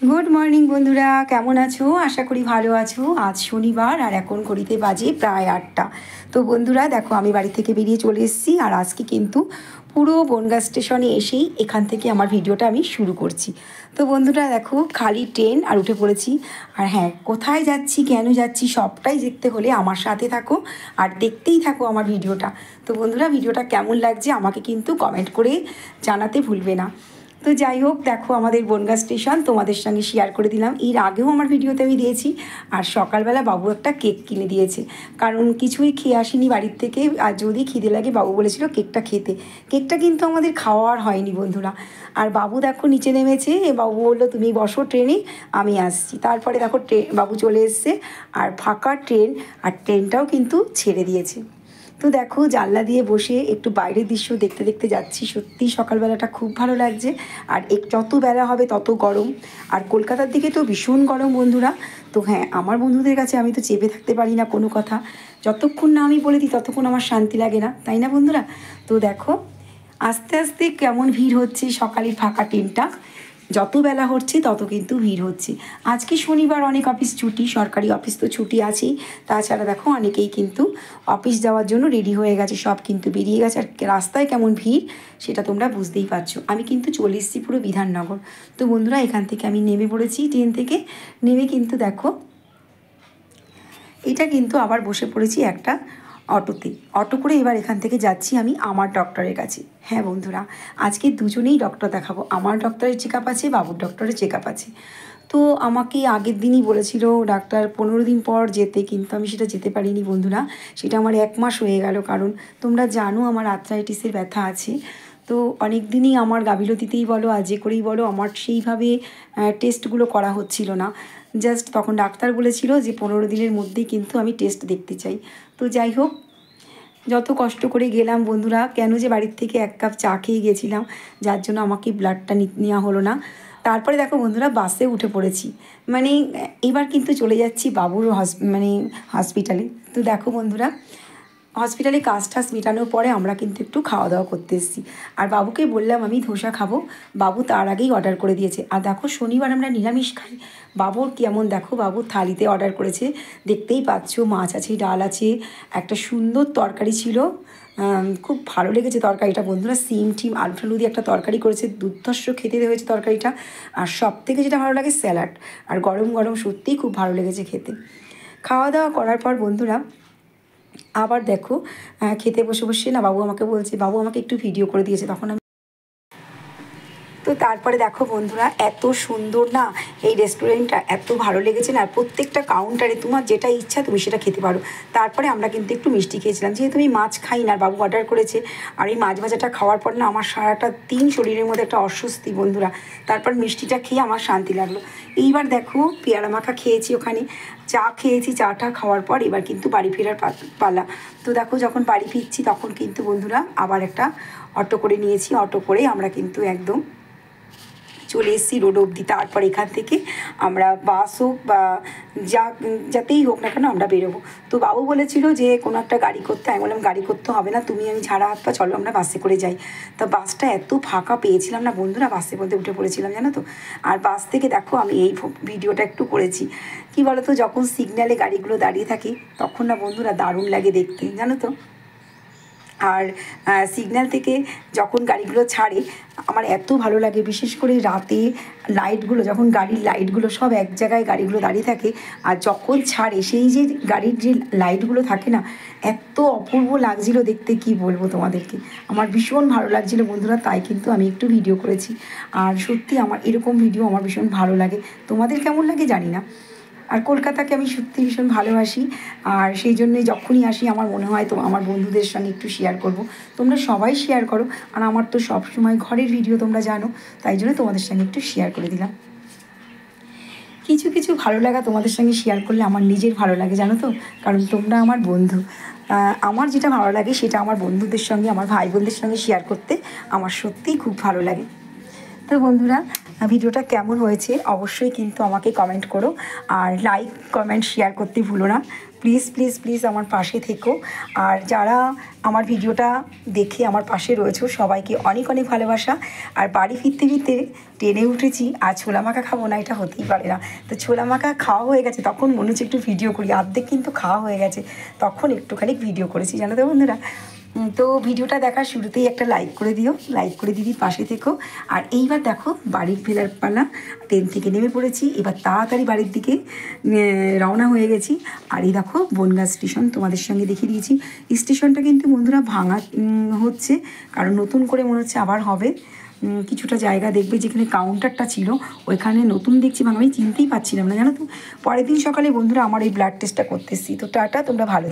Good morning बंधुरा केमन आछो आशा करी भालो आछो। आज शनिवार और एखन घड़ीते बाजे प्राय 8टा। तो बंधुरा देखो आमी बाड़ी थेके बेरिये चले एसेछि और आज के किन्तु पुरो बनगाঁ स्टेशने एसेई एखान थेके आमार भिडियोटा आमी शुरू करछि। तो बंधुरा देखो खाली ट्रेन और उठे पड़ेछि और हाँ कोथाय जाচ্ছি केन जाচ্ছি सबटाई देखते होले आमार साथे थाको और देखतेई थाको आमार भिडियोटा। तो बंधुरा भिडियोटा केमन लागছে आमाके किन्तु कमेंट करे जानाते भुलबे ना। तो যাই হোক দেখো আমাদের বনগাঁ স্টেশন তোমাদের সঙ্গে শেয়ার করে দিলাম। এর আগেও আমার ভিডিওতে আমি দিয়েছি। আর সকালবেলা বাবু একটা কেক কিনে দিয়েছে, কারণ কিছুই খেয়ে আসিনি বাড়ির থেকে। আর যদি খিদে লাগে বাবু বলেছিল কেকটা খেতে। কেকটা কিন্তু আমাদের খাওয়ার হয়নি বন্ধুরা। আর বাবু দেখো নিচে নেমেছে, বাবু বললো তুমি বসো ট্রেনে, আমি আসছি। তারপরে দেখো বাবু চলে এসছে আর ফাঁকা ট্রেন, আর ট্রেনটাও কিন্তু ছেড়ে দিয়েছে। তো দেখো জানলা দিয়ে বসে একটু বাইরের দৃশ্য দেখতে দেখতে যাচ্ছি। সত্যি সকালবেলাটা খুব ভালো লাগছে। আর যত বেলা হবে তত গরম, আর কলকাতার দিকে তো ভীষণ গরম বন্ধুরা। তো হ্যাঁ, আমার বন্ধুদের কাছে আমি তো চেপে থাকতে পারি না কোনো কথা, যতক্ষণ না আমি বলে দিই ততক্ষণ আমার শান্তি লাগে না, তাই না বন্ধুরা? তো দেখো আস্তে আস্তে কেমন ভিড় হচ্ছে সকালের ফাঁকা ট্রেনটা। যত বেলা হচ্ছে তত কিন্তু ভিড় হচ্ছে। আজকে শনিবার, অনেক অফিস ছুটি, সরকারি অফিস তো ছুটি আছেই। তাছাড়া দেখো অনেকেই কিন্তু অফিস যাওয়ার জন্য রেডি হয়ে গেছে, সব কিন্তু বেরিয়ে গেছে। আর রাস্তায় কেমন ভিড় সেটা তোমরা বুঝতেই পারছো। আমি কিন্তু চলে এসেছি পুরো বিধাননগর। তো বন্ধুরা এখান থেকে আমি নেমে পড়েছি ট্রেন থেকে। নেমে কিন্তু দেখো এটা কিন্তু আবার বসে পড়েছি একটা অটোতে। অটো করে এবার এখান থেকে যাচ্ছি আমি আমার ডক্টরের কাছে। হ্যাঁ বন্ধুরা, আজকে দুজনেই ডক্টর দেখাবো। আমার ডক্টরের চেক আপ আছে, বাবুর ডক্টরের চেক আপ আছে। তো আমাকে আগের দিনই বলেছিল ডাক্তার 15 দিন পর যেতে, কিন্তু আমি সেটা যেতে পারিনি বন্ধুরা। সেটা আমার 1 মাস হয়ে গেল, কারণ তোমরা জানো আমার আর্থ্রাইটিসের ব্যথা আছে। তো অনেক দিনই আমার গাফিলতিতেই বলো আর যে করেই বলো আমার সেইভাবে টেস্টগুলো করা হচ্ছিল না। জাস্ট তখন ডাক্তার বলেছিল যে 15 দিনের মধ্যেই কিন্তু আমি টেস্ট দেখতে চাই। তো যাই হোক, যত কষ্ট করে গেলাম বন্ধুরা, কেন যে বাড়ির থেকে 1 কাপ চা খেয়ে গেছিলাম, যার জন্য আমাকে ব্লাডটা নেওয়া হলো না। তারপরে দেখো বন্ধুরা বাসে উঠে পড়েছি, মানে এবার কিন্তু চলে যাচ্ছি বাবুর হসপিটালে। তো দেখো বন্ধুরা হসপিটালে কাজ টাজ মেটানোর পরে আমরা কিন্তু একটু খাওয়া দাওয়া করতে এসেছি। আর বাবুকে বললাম আমি ধোসা খাবো, বাবু তার আগেই অর্ডার করে দিয়েছে। আর দেখো শনিবার আমরা নিরামিষ খাই। বাবুর কেমন দেখো, বাবু থালিতে অর্ডার করেছে, দেখতেই পাচ্ছ মাছ আছে, ডাল আছে, একটা সুন্দর তরকারি ছিল, খুব ভালো লেগেছে তরকারিটা বন্ধুরা। সিম টিম আলু টালু দিয়ে একটা তরকারি করেছে, দুর্ধর্ষ খেতে হয়েছে তরকারিটা। আর সব থেকে যেটা ভালো লাগে স্যালাড, আর গরম গরম সত্যিই খুব ভালো লেগেছে খেতে। খাওয়া দাওয়া করার পর বন্ধুরা আবার দেখো খেতে বসে বসে না বাবু আমাকে বলছে, বাবু আমাকে একটু ভিডিও করে দিয়েছে, তখন আমি তো তারপরে দেখো বন্ধুরা এত সুন্দর না এই রেস্টুরেন্টটা, এত ভালো লেগেছে না। প্রত্যেকটা কাউন্টারে তোমার যেটা ইচ্ছা তুমি সেটা খেতে পারো। তারপরে আমরা কিন্তু একটু মিষ্টি খেয়েছিলাম, যেহেতু আমি মাছ খাই না, বাবু অর্ডার করেছে। আর এই মাছ ভাজাটা খাওয়ার পর না আমার সারাটা দিন শরীরের মধ্যে একটা অস্বস্তি বন্ধুরা। তারপর মিষ্টিটা খেয়ে আমার শান্তি লাগলো। এইবার দেখো পেয়ারা মাখা খেয়েছি, ওখানে চা খেয়েছি, চাটা খাওয়ার পর এবার কিন্তু বাড়ি ফেরার পালা। তো দেখো যখন বাড়ি ফিরছি তখন কিন্তু বন্ধুরা আবার একটা অটো করে নিয়েছি। অটো করে আমরা কিন্তু একদম চলে এসেছি রোড অবধি। তারপর এখান থেকে আমরা বাস হোক বা যাতেই হোক না কেন আমরা বেরোবো। তো বাবু বলেছিল যে কোনো একটা গাড়ি করতে, আমি বললাম গাড়ি করতে হবে না, তুমি আমি ঝাড়া হাত পা চলো আমরা বাসে করে যাই। তা বাসটা এত ফাঁকা পেয়েছিলাম না বন্ধুরা, বাসের মধ্যে উঠে পড়েছিলাম জানো তো। আর বাস থেকে দেখো আমি এই ভিডিওটা একটু করেছি। কি বলো তো, যখন সিগন্যালে গাড়িগুলো দাঁড়িয়ে থাকে তখন না বন্ধুরা দারুণ লাগে দেখতে জানো তো। আর সিগন্যাল থেকে যখন গাড়িগুলো ছাড়ে আমার এত ভালো লাগে, বিশেষ করে রাতে লাইটগুলো, যখন গাড়ির লাইটগুলো সব এক জায়গায় গাড়িগুলো দাঁড়িয়ে থাকে, আর যখন ছাড়ে সেই যে গাড়ির যে লাইটগুলো থাকে না, এত অপূর্ব লাগছিল দেখতে, কি বলবো তোমাদেরকে। আমার ভীষণ ভালো লাগছিলো বন্ধুরা, তাই কিন্তু আমি একটু ভিডিও করেছি। আর সত্যি আমার এরকম ভিডিও আমার ভীষণ ভালো লাগে, তোমাদের কেমন লাগে জানি না। আর কলকাতাকে আমি সত্যি ভীষণ ভালোবাসি, আর সেই জন্যই যখনই আসি আমার মনে হয় তো আমার বন্ধুদের সঙ্গে একটু শেয়ার করব। তোমরা সবাই শেয়ার করো, আর আমার তো সব সময় ঘরের ভিডিও তোমরা জানো, তাই জন্য তোমাদের সঙ্গে একটু শেয়ার করে দিলাম। কিছু কিছু ভালো লাগা তোমাদের সঙ্গে শেয়ার করলে আমার নিজের ভালো লাগে জানো তো, কারণ তোমরা আমার বন্ধু। আমার যেটা ভালো লাগে সেটা আমার বন্ধুদের সঙ্গে, আমার ভাই বোনদের সঙ্গে শেয়ার করতে আমার সত্যিই খুব ভালো লাগে। তো বন্ধুরা, ভিডিওটা কেমন হয়েছে অবশ্যই কিন্তু আমাকে কমেন্ট করো, আর লাইক কমেন্ট শেয়ার করতে ভুলো না। প্লিজ প্লিজ প্লিজ আমার পাশে থেকো। আর যারা আমার ভিডিওটা দেখে আমার পাশে রয়েছে সবাইকে অনেক অনেক ভালোবাসা। আর বাড়ি ফিরতে ফিরতে ট্রেনে উঠেছি, আর ছোলা মাখা খাবো না এটা হতেই পারে না। তো ছোলা মাখা খাওয়া হয়ে গেছে, তখন মনে হচ্ছে একটু ভিডিও করি, অর্ধেক কিন্তু খাওয়া হয়ে গেছে, তখন একটুখানি ভিডিও করেছি, জানো তো বন্ধুরা। তো ভিডিওটা দেখার শুরুতেই একটা লাইক করে দিও, লাইক করে দিদি পাশে থেকো। আর এইবার দেখো বাড়ির ফেরার পালা, ট্রেন থেকে নেমে পড়েছি, এবার তাড়াতাড়ি বাড়ির দিকে রওনা হয়ে গেছি। আর এই দেখো বনগাঁ স্টেশন তোমাদের সঙ্গে দেখিয়ে দিয়েছি। স্টেশনটা কিন্তু বন্ধুরা ভাঙা হচ্ছে, কারণ নতুন করে মনে হচ্ছে আবার হবে। কিছুটা জায়গা দেখবে যেখানে কাউন্টারটা ছিল ওইখানে নতুন দেখছি ভাঙা, আমি চিনতেই পারছিলাম না, জানো তো। পরের দিন সকালে বন্ধুরা আমার এই ব্লাড টেস্টটা করতে এসেছি। তো টাটা, তোমরা ভালো